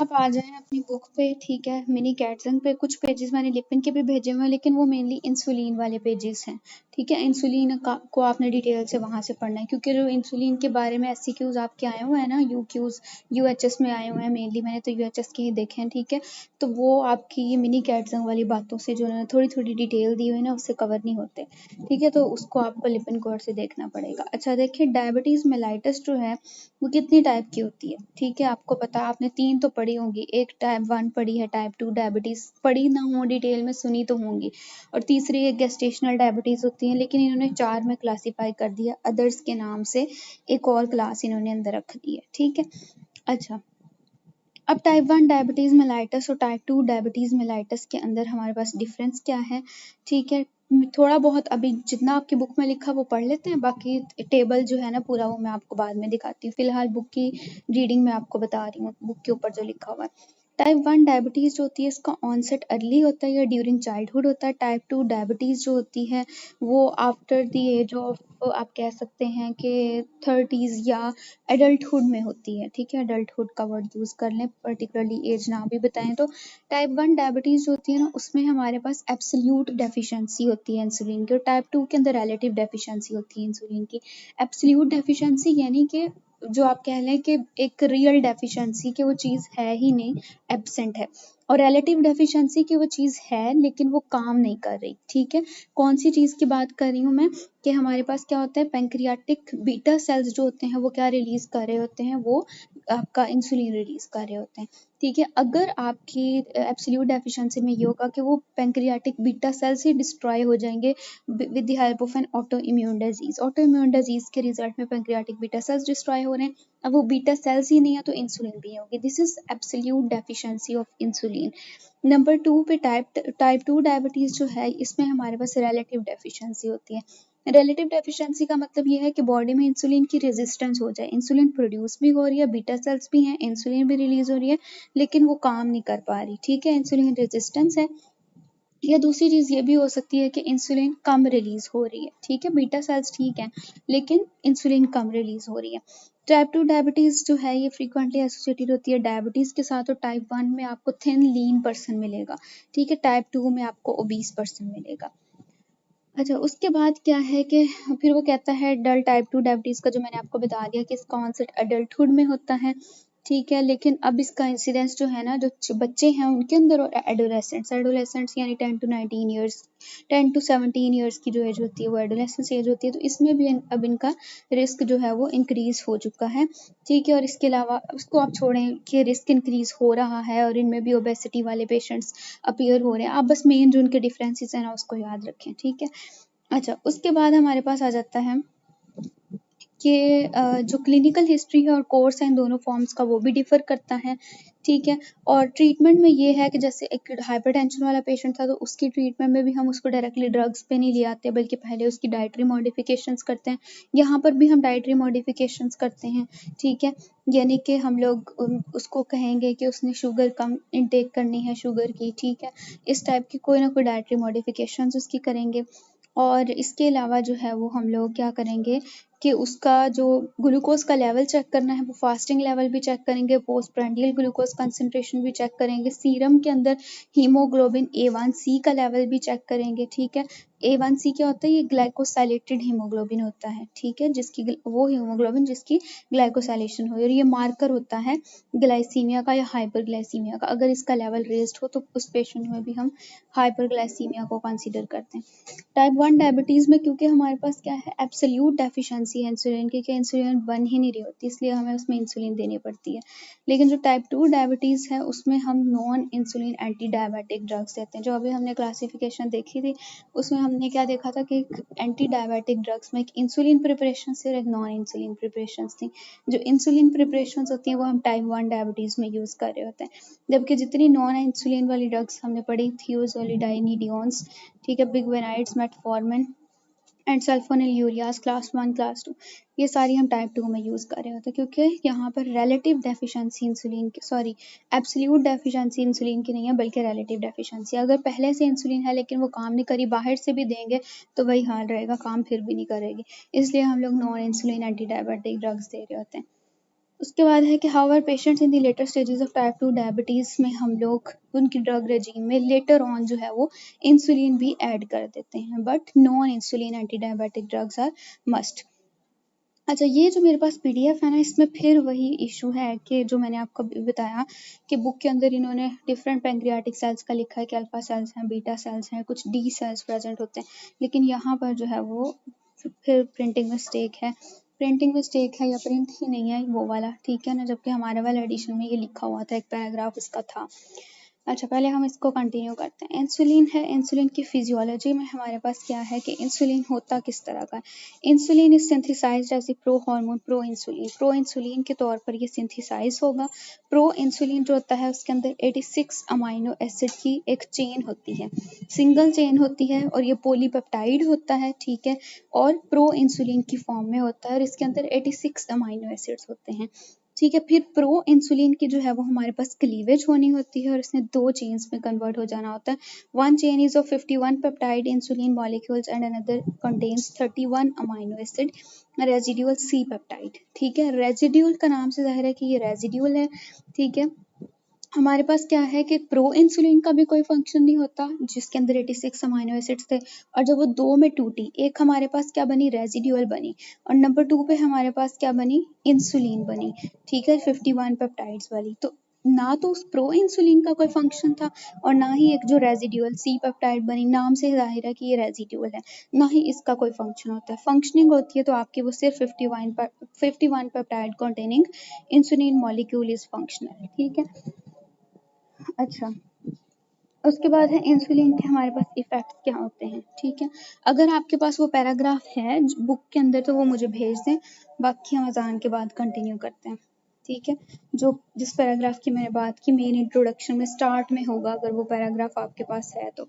आप आ जाएँ अपनी बुक पे, ठीक है, मिनी कैटजंग पे। कुछ पेजेस मैंने लिपिन के भी भेजे हुए हैं, लेकिन वो मेनली इंसुलिन वाले पेजेस हैं, ठीक है। इंसुलिन का को आपने डिटेल से वहाँ से पढ़ना है, क्योंकि जो इंसुलिन के बारे में एससीक्यूज आपके आए हुए हैं ना, यूक्यूज यूएचएस में आए हुए हैं मेनली, मैंने तो यूएचएस के ही देखे हैं, ठीक है। तो वो आपकी ये मिनी कैटजंग वाली बातों से जो उन्होंने थोड़ी थोड़ी डिटेल दी हुई है ना, उससे कवर नहीं होते, ठीक है। तो उसको आपको लिपिन कोड से देखना पड़ेगा। अच्छा देखिए, डायबिटीज मेलाइटस जो है वो कितनी टाइप की होती है, ठीक है। आपको पता, आपने 3 तो पढ़ी होंगी, एक टाइप 1 पढ़ी है, टाइप 2 डायबिटीज पढ़ी ना हो डिटेल में, सुनी तो होंगी, और तीसरी एक गेस्टेशनल डायबिटीज होती है, लेकिन इन्होंने 4 में क्लासीफाई कर दिया अदर्स के नाम से, एक और क्लास इन्होंने अंदर रख दी है, ठीक है। अच्छा, अब टाइप 1 डायबिटीज मेलाइटस और टाइप 2 डायबिटीज मेलाइटस के अंदर हमारे पास डिफरेंस क्या है, ठीक है। थोड़ा बहुत अभी जितना आपकी बुक में लिखा वो पढ़ लेते हैं, बाकी टेबल जो है ना पूरा वो मैं आपको बाद में दिखाती हूँ। फिलहाल बुक की रीडिंग मैं आपको बता रही हूँ, बुक के ऊपर जो लिखा हुआ है। टाइप 1 डायबिटीज जो होती है इसका ऑनसेट अर्ली होता है या ड्यूरिंग चाइल्डहुड होता है। टाइप 2 डायबिटीज जो होती है वो आफ्टर द एज ऑफ, आप कह सकते हैं कि 30s या एडल्टहुड में होती है, ठीक है। एडल्टहुड का वर्ड यूज कर लें, पर्टिकुलरली एज ना भी बताएं तो। टाइप 1 डायबिटीज जो होती है ना, उसमें हमारे पास एब्सोल्यूट डेफिशिएंसी होती है इंसुलिन की, और टाइप 2 के अंदर रिलेटिव डेफिशिएंसी होती है इंसुलिन की। एब्सोल्यूट डेफिशिएंसी यानी कि जो आप कह लें कि एक रियल डेफिशिएंसी कि वो चीज़ है ही नहीं, एब्सेंट है, और रिलेटिव डेफिशिएंसी कि वो चीज़ है लेकिन वो काम नहीं कर रही, ठीक है। कौन सी चीज़ की बात कर रही हूँ मैं, कि हमारे पास क्या होता है, पैंक्रियाटिक बीटा सेल्स जो होते हैं वो क्या रिलीज कर रहे होते हैं, वो आपका इंसुलिन रिलीज कर रहे होते हैं, ठीक है। अगर आपकी एब्सोल्यूट डेफिशिएंसी में ये होगा कि वो पैंक्रियाटिक बीटा सेल्स ही डिस्ट्रॉय हो जाएंगे with the help of N auto immune disease. Auto immune disease के रिजल्ट में पैंक्रियाटिक बीटा सेल्स डिस्ट्रॉय हो रहे हैं, अब वो बीटा सेल्स ही नहीं है तो इंसुलिन भी होगी। This is absolute deficiency of insulin. Number 2 पे टाइप 2 डायबिटीज जो है इसमें हमारे पास रिलेटिव डेफिशिएंसी होती है। रिलेटिव डेफिशिएंसी का मतलब ये है कि बॉडी में इंसुलिन की रेजिस्टेंस हो जाए, इंसुलिन प्रोड्यूस भी हो रही है, बीटा सेल्स भी हैं, इंसुलिन भी रिलीज हो रही है, लेकिन वो काम नहीं कर पा रही, ठीक है। इंसुलिन रेजिस्टेंस है। या दूसरी चीज ये भी हो सकती है कि इंसुलिन कम रिलीज हो रही है, ठीक है। बीटा सेल्स ठीक है लेकिन इंसुलिन कम रिलीज हो रही है। टाइप 2 डायबिटीज जो है ये फ्रीक्वेंटली एसोसिएटेड होती है डायबिटीज के साथ, और टाइप 1 में आपको थिन लीन पर्सन मिलेगा, ठीक है। टाइप 2 में आपको ओबीस पर्सन मिलेगा। अच्छा, उसके बाद क्या है कि फिर वो कहता है डल टाइप 2 डायबिटीज का, जो मैंने आपको बता दिया कि इसका ऑनसेट एडल्टहुड में होता है, ठीक है। लेकिन अब इसका इंसिडेंस जो है ना, जो बच्चे हैं उनके अंदर, और एडोलेसेंट्स यानी 10 to 19 ईयर्स, 10 to 17 ईयर्स की जो एज होती है वो एडोलेसेंस एज होती है, तो इसमें भी अब इनका रिस्क जो है वो इंक्रीज हो चुका है, ठीक है। और इसके अलावा उसको आप छोड़ें कि रिस्क इंक्रीज हो रहा है और इनमें भी ओबेसिटी वाले पेशेंट्स अपीयर हो रहे हैं, आप बस मेन जो उनके डिफरेंसेस हैं ना उसको याद रखें, ठीक है। अच्छा, उसके बाद हमारे पास आ जाता है कि जो क्लिनिकल हिस्ट्री है और कोर्स है इन दोनों फॉर्म्स का वो भी डिफर करता है, ठीक है। और ट्रीटमेंट में ये है कि जैसे एक हाइपरटेंशन वाला पेशेंट था तो उसकी ट्रीटमेंट में भी हम उसको डायरेक्टली ड्रग्स पे नहीं ले आते, बल्कि पहले उसकी डाइटरी मॉडिफिकेशंस करते हैं। यहाँ पर भी हम डाइटरी मॉडिफिकेशंस करते हैं, ठीक है। यानी कि हम लोग उसको कहेंगे कि उसने शुगर कम इनटेक करनी है, शुगर की, ठीक है। इस टाइप की कोई ना कोई डाइटरी मॉडिफिकेशंस उसकी करेंगे। और इसके अलावा जो है वो हम लोग क्या करेंगे कि उसका जो ग्लूकोज का लेवल चेक करना है वो फास्टिंग लेवल भी चेक करेंगे, पोस्ट प्रेंडियल ग्लूकोज कंसंट्रेशन भी चेक करेंगे, सीरम के अंदर हीमोग्लोबिन A1C का लेवल भी चेक करेंगे, ठीक है। A1C क्या होता है, ये ग्लाइकोसाइलेटेड हीमोग्लोबिन होता है, ठीक है, जिसकी वो हीमोग्लोबिन जिसकी ग्लाइकोसाइलेशन हो, और ये मार्कर होता है ग्लाइसीमिया का या हाइपरग्लाइसीमिया का। अगर इसका लेवल रेज्ड हो तो उस पेशेंट में भी हम हाइपरग्लाइसीमिया को कंसीडर करते हैं। टाइप 1 डायबिटीज़ में क्योंकि हमारे पास क्या है, एब्सोल्यूट डेफिशिएंसी है इंसुलिन की, कि इंसुलिन बन ही नहीं रही होती, इसलिए हमें उसमें इंसुलिन देनी पड़ती है। लेकिन जो टाइप 2 डायबिटीज़ है उसमें हम non insulin anti diabetic drugs देते हैं। जो अभी हमने क्लासिफिकेशन देखी थी उसमें हमने क्या देखा था कि एक एंटी डायबिटिक ड्रग्स में एक इंसुलिन प्रिपरेशन और एक नॉन इंसुलिन प्रिपरेशन थी। जो इंसुलिन प्रिपरेशन होती हैं वो हम टाइप 1 डायबिटीज़ में यूज़ कर रहे होते हैं, जबकि जितनी नॉन इंसुलिन वाली ड्रग्स हमने पढ़ी थियोजोलिडाइनिडियोन्स, ठीक है, biguanides, metformin and sulfonylureas class क्लास 1 क्लास 2, ये सारी हम टाइप 2 में यूज़ कर रहे होते हैं, क्योंकि यहाँ पर रिलेटिव डेफिशिएंसी इंसुलिन की, सॉरी एब्सोल्यूट डेफिशिएंसी इंसुलिन की नहीं है बल्कि रिलेटिव डेफिशिएंसी। अगर पहले से इंसुलिन है लेकिन वो काम नहीं करी, बाहर से भी देंगे तो वही हाल रहेगा, काम फिर भी नहीं करेगी, इसलिए हम लोग non insulin anti diabetic drugs दे रहे होते हैं। उसके बाद है कि however patients in the later stages of type 2 diabetes में हम लोग उनकी ड्रग रेजीम में लेटर ऑन जो है वो इंसुलिन भी ऐड कर देते हैं, but non insulin anti diabetic drugs are must. अच्छा, ये जो मेरे पास पीडीएफ है ना, इसमें फिर वही इशू है कि जो मैंने आपको अभी बताया कि बुक के अंदर इन्होंने डिफरेंट पैंक्रियाटिक सेल्स का लिखा है कि अल्फा सेल्स हैं, बीटा सेल्स हैं, कुछ डी सेल्स प्रेजेंट होते हैं, लेकिन यहाँ पर जो है वो फिर प्रिंटिंग मिस्टेक है। प्रिंटिंग मिस्टेक है या प्रिंट ही नहीं है वो वाला, ठीक है ना, जबकि हमारे वाला एडिशन में ये लिखा हुआ था, एक पैराग्राफ इसका था। अच्छा, पहले हम इसको कंटिन्यू करते हैं। इंसुलिन है, इंसुलिन की फिजियोलॉजी में हमारे पास क्या है कि इंसुलिन होता किस तरह का है। Insulin is synthesized as a pro hormone pro insulin, pro insulin के तौर पर ये सिंथेसाइज होगा। प्रो इंसुलिन जो होता है उसके अंदर 86 अमाइनो एसिड की एक चेन होती है, सिंगल चेन होती है और ये पॉलीपेप्टाइड होता है, ठीक है, और प्रो इंसुलिन की फॉर्म में होता है और इसके अंदर 86 अमाइनो एसिड्स होते हैं, ठीक है। फिर प्रो इंसुलिन की जो है वो हमारे पास क्लीवेज होनी होती है और इसने 2 चेन्स में कन्वर्ट हो जाना होता है। One chain is of 51 peptide insulin molecules and another contains 31 amino acid residual C peptide, ठीक है। रेजिड्यूल का नाम से जाहिर है कि ये रेजिड्यूल है, ठीक है। हमारे पास क्या है कि प्रो इंसुलिन का भी कोई फंक्शन नहीं होता जिसके अंदर 86 अमाइनो एसिड्स थे, और जब वो 2 में टूटी, एक हमारे पास क्या बनी, रेजिड्यूल बनी, और नंबर 2 पे हमारे पास क्या बनी, इंसुलिन बनी, ठीक है, 51 पेप्टाइड्स वाली। तो ना तो उस प्रो इंसुलिन का कोई फंक्शन था और ना ही एक जो रेजिड्यूल सी पेप्टाइड बनी, नाम से जाहिर है कि ये रेजिड्यूल है, ना ही इसका कोई फंक्शन होता है। फंक्शनिंग होती है तो आपकी वो सिर्फ 51 peptide containing insulin molecule is functional, ठीक है। अच्छा, उसके बाद है इंसुलिन के हमारे पास इफ़ेक्ट्स क्या होते हैं, ठीक है। अगर आपके पास वो पैराग्राफ है बुक के अंदर तो वो मुझे भेज दें, बाकी हम अज़ान के बाद कंटिन्यू करते हैं, ठीक है। जो जिस पैराग्राफ की मैंने बात की मेन इंट्रोडक्शन में स्टार्ट में होगा, अगर वो पैराग्राफ आपके पास है तो।